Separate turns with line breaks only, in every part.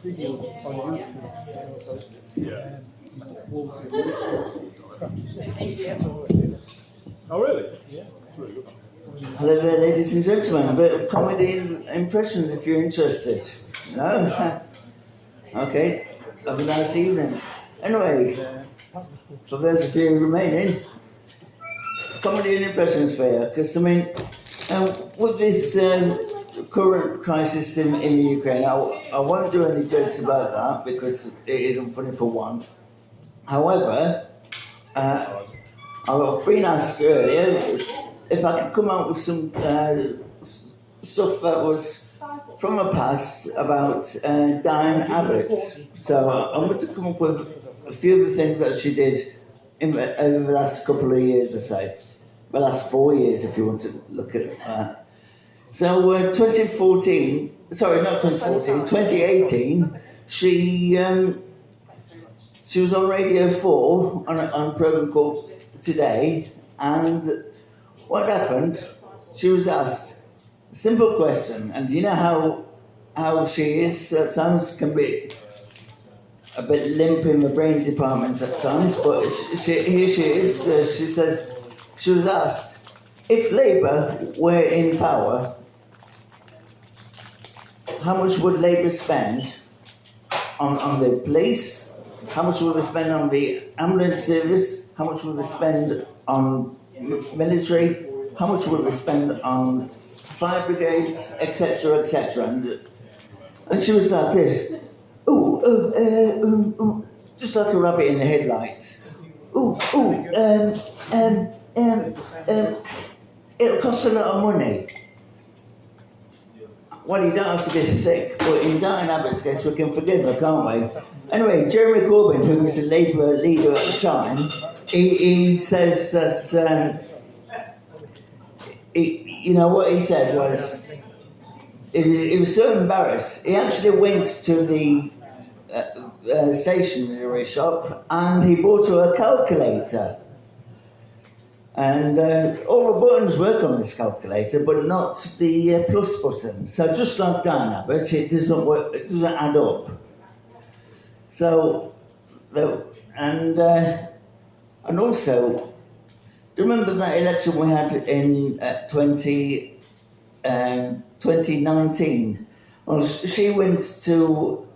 videos on YouTube.
Yeah.
Oh,
really?
Yeah.
It's really good.
Hello there, ladies and gentlemen. A bit of comedy and impressions if you're interested. No? Okay. Have a nice evening. Anyway, for those of you remaining, comedy and impressions for you. Because, I mean, with this current crisis in the Ukraine, I won't do any jokes about that because it isn't funny for one. However, I've been asked earlier if I could come out with some stuff that was from the past about Diane Abbott. So I'm going to come up with a few of the things that she did over the last couple of years or so. The last 4 years, if you want to look at that. So 2018, she was on Radio 4 on a program called Today, and what happened, she was asked a simple question, and you know how she is at times, can be a bit limp in the brain department at times, but here she is, she says, she was asked, if Labour were in power, how much would Labour spend on the police? How much would they spend on the ambulance service? How much would they spend on military? How much would they spend on fire brigades, etc., etc.? And she was like this, just like a rabbit in the headlights. It'll cost a lot of money. Well, you don't have to be thick, but in Diane Abbott's case, we can forgive her, can't we? Anyway, Jeremy Corbyn, who was the Labour leader at the time, he says that, you know, what he said was, he was so embarrassed, he actually went to the stationery shop and he bought her a calculator. And all the buttons work on this calculator, but not the plus button. So just like Diane Abbott, it doesn't work. It doesn't add up. So, and also, do you remember that election we had in 2019? Well, she went to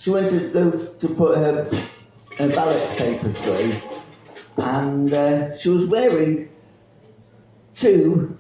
go to put her ballot paper through. And she was wearing 2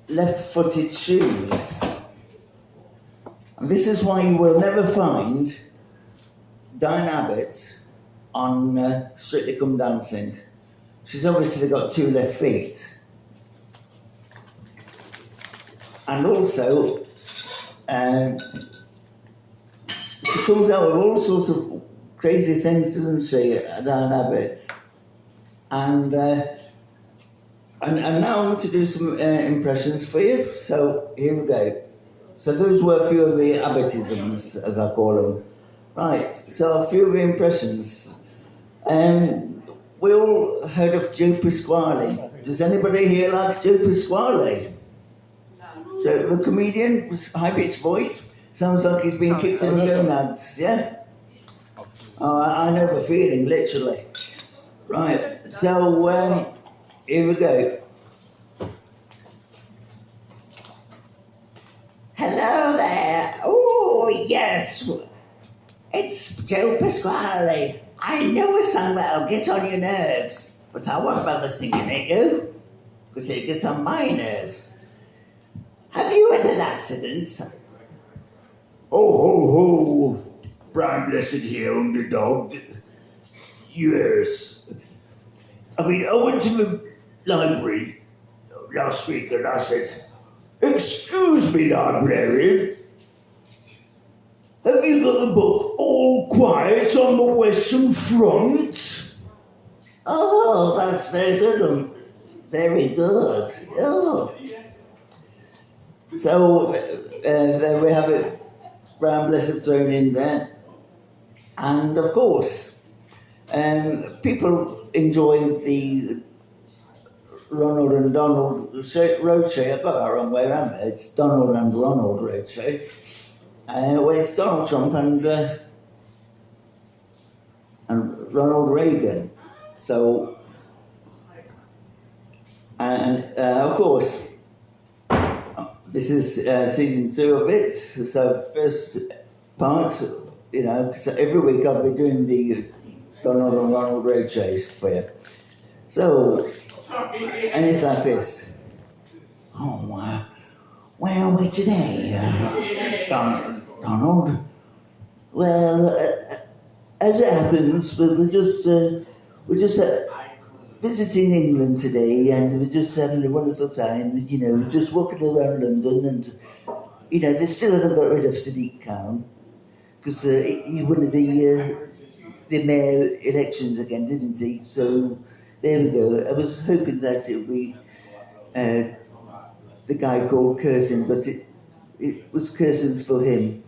left-footed shoes. And this is why you will never find Diane Abbott on Strictly Come Dancing. She's obviously got 2 left feet. And also, she comes out with all sorts of crazy things, doesn't she, Diane Abbott? And now I want to do some impressions for you. So here we go. So those were a few of the Abbottisms, as I call them. Right, so a few of the impressions. We all heard of Joe Pasquale. Does anybody here like Joe Pasquale? No. The comedian with high-pitched voice? Sounds like he's been kicked in the gonads, yeah? I know the feeling, literally. Right, so here we go. Hello there. Oh, yes. It's Joe Pasquale. I know a song that'll get on your nerves, but I won't bother singing it, you, because it gets on my nerves. Have you had an accident?
Oh, ho, ho. Brian Blessed here, underdog. Yes. I mean, I went to the library last week and I said, excuse me, librarian, have you got the book All Quiet on the Western Front?
Oh, that's very good. Very good. Oh. So, there we have it, Brian Blessed thrown in there. And of course, people enjoy the Ronald and Donald roadshow. I got that wrong way around there. It's Donald and Ronald roadshow. Well, it's Donald Trump and Ronald Reagan. So, and of course, this is season 2 of it. So first part, so every week I'll be doing the Donald and Ronald Reagan show for you. So, and it's like this. Oh, where are we today, Donald? Well, as it happens, we're just visiting England today, and we're just having a wonderful time. Just walking around London, and they still haven't got rid of Sadiq Khan because he won the mayor elections again, didn't he? So there we go. I was hoping that it would be the guy called Curzon, but it was Curzon's for him.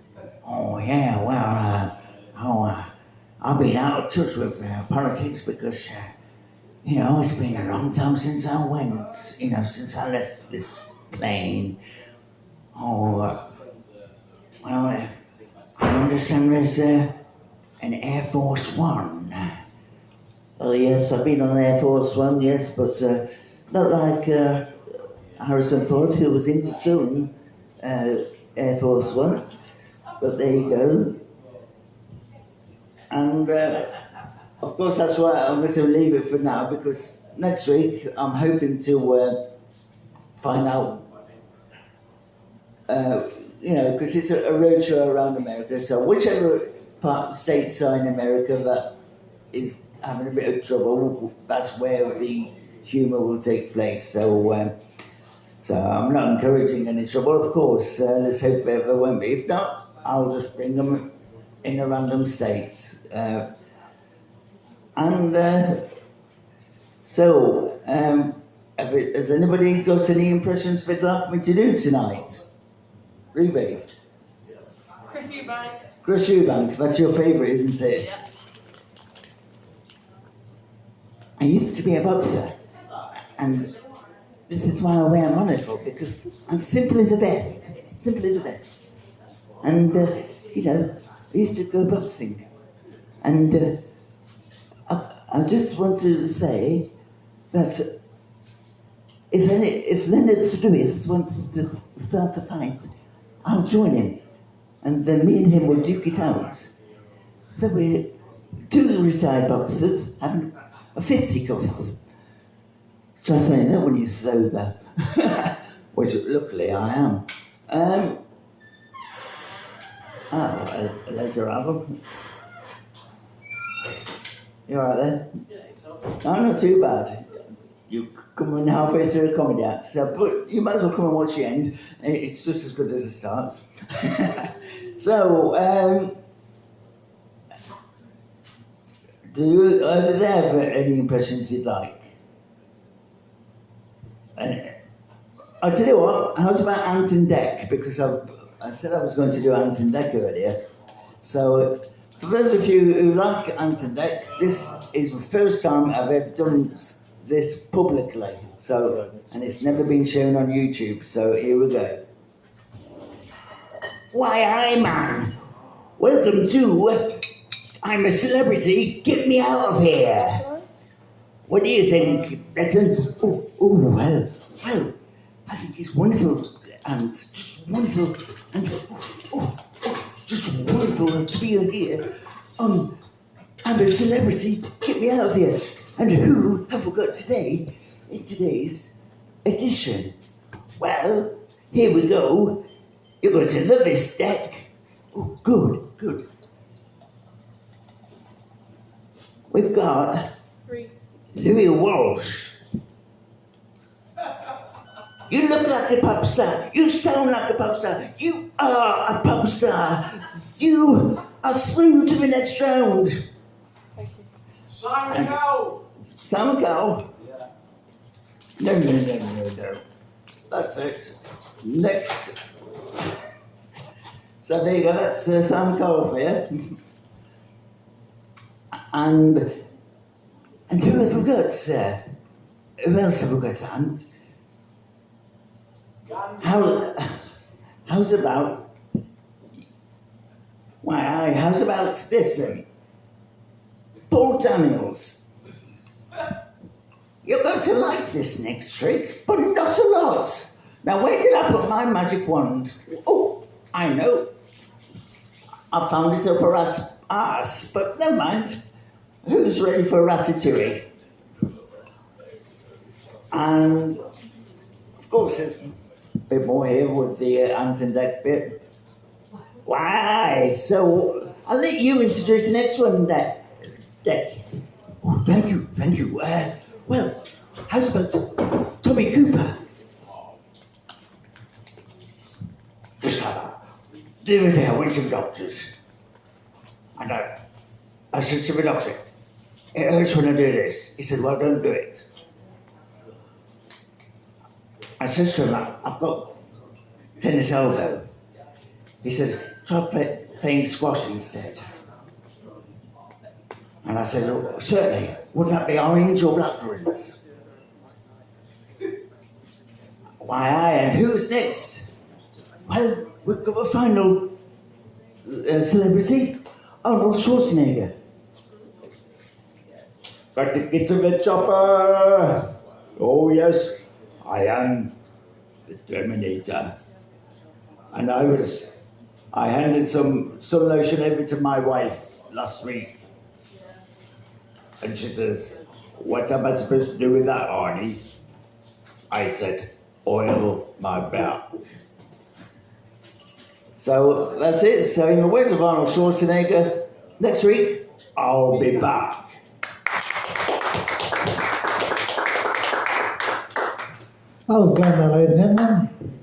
Oh yeah, well, I've been out of touch with politics because, it's been a long time since I went, since I left this plane. Well, I understand there's an Air Force One. Oh yes, I've been on Air Force One, yes, but not like Harrison Ford, who was in the film Air Force One. But there you go. And of course that's why I'm going to leave it for now, because next week I'm hoping to find out, because it's a roadshow around America, so whichever states are in America that is having a bit of trouble, that's where the humour will take place. So I'm not encouraging any trouble, of course. Let's hope there won't be. If not, I'll just bring them in a random state. Has anybody got any impressions they'd like me to do tonight? Ruby?
Chris Eubanks.
Chris Eubanks, that's your favourite, isn't it?
Yeah.
I used to be a boxer, and this is why I wear a monocle, because I'm simply the best. And, I used to go boxing. And I just want to say that if Leonard Lewis wants to start a fight, I'll join him. And then me and him will duke it out. So we're 2 retired boxers having a fisticuffs. Try saying that when you're sober. Which luckily I am. There's a ravel. You alright there?
Yeah, yourself.
No, not too bad. You come in halfway through a comedy act, so, but you might as well come and watch the end. It's just as good as it starts. So, do you over there have any impressions you'd like? I'll tell you what, how's about Ant and Dec? Because I said I was going to do Ant and Dec earlier. So, for those of you who like Ant and Dec, this is the first time I've ever done this publicly. So, and it's never been shown on YouTube, so here we go. Why, hi man, welcome to I'm a Celebrity, get me out of here. What do you think? Well, I think it's wonderful, and just wonderful, and just wonderful to be here. I'm a Celebrity, get me out of here. And who have we got today, in today's edition? Well, here we go. You're going to love this deck. Oh, good. We've got Louis Walsh. You look like a pop star. You sound like a pop star. You are a pop star. You are through to the next round.
Thank you.
Simon Cowell.
Simon Cowell?
Yeah.
No. That's it. Next. So there you go, that's Simon Cowell for you. And who have we got, sir? Who else have we got, Ant? How's about Why, how's about this then? Paul Daniels. You're going to like this next trick, but not a lot. Now, where did I put my magic wand? Oh, I know. I found it up a rat's arse, but never mind. Who's ready for ratatouille? And, of course, there's a bit more here with the ant and deck bit. Why? So, I'll let you introduce the next one, Deck. Oh, thank you. Well, how's about Tommy Cooper? Just the other day I went to the doctor's, and I said to the doctor, it hurts when I do this. He said, well, don't do it. I said to him, I've got tennis elbow. He says, try playing squash instead. And I said, oh, certainly. Would that be orange or blackberries? Why, aye, and who's next? Well, we've got a final celebrity, Arnold Schwarzenegger. Got to get to the chopper. Oh, yes, I am the Terminator. And I handed some lotion over to my wife last week. And she says, what am I supposed to do with that, Arnie? I said, oil my back. So that's it. So in the words of Arnold Schwarzenegger, next week, I'll be back.
That was grand, ladies and gentlemen.